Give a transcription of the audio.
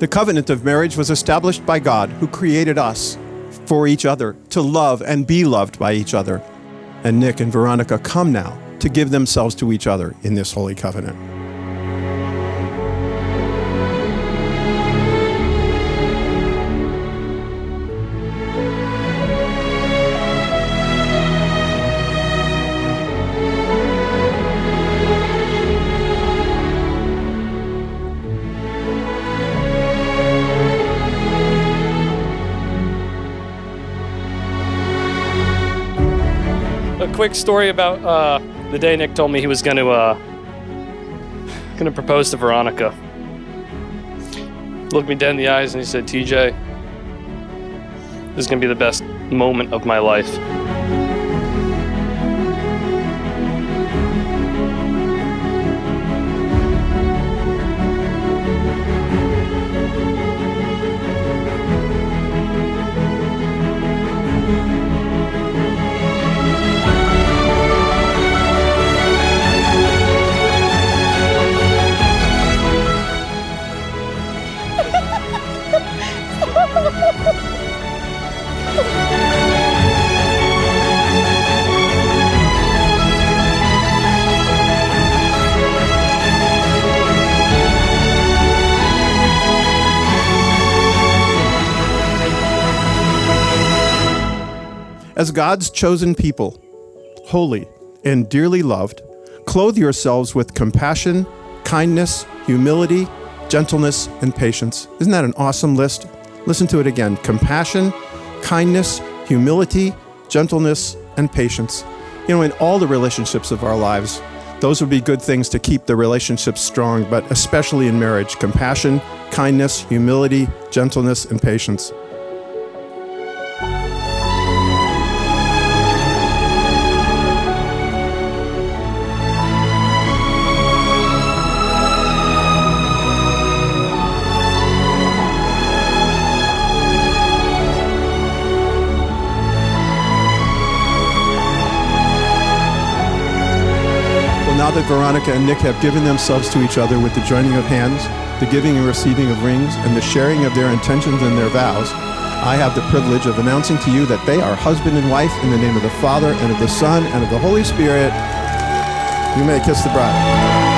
The covenant of marriage was established by God, who created us for each other, to love and be loved by each other. And Nick and Veronica come now to give themselves to each other in this holy covenant. A quick story about the day Nick told me he was going to propose to Veronica. Looked me dead in the eyes and he said, "TJ, this is going to be the best moment of my life." As God's chosen people, holy and dearly loved, clothe yourselves with compassion, kindness, humility, gentleness, and patience. Isn't that an awesome list? Listen to it again. Compassion, kindness, humility, gentleness, and patience. You know, in all the relationships of our lives, those would be good things to keep the relationships strong, but especially in marriage. Compassion, kindness, humility, gentleness, and patience. Now that Veronica and Nick have given themselves to each other with the joining of hands, the giving and receiving of rings, and the sharing of their intentions and their vows, I have the privilege of announcing to you that they are husband and wife in the name of the Father, and of the Son, and of the Holy Spirit. You may kiss the bride.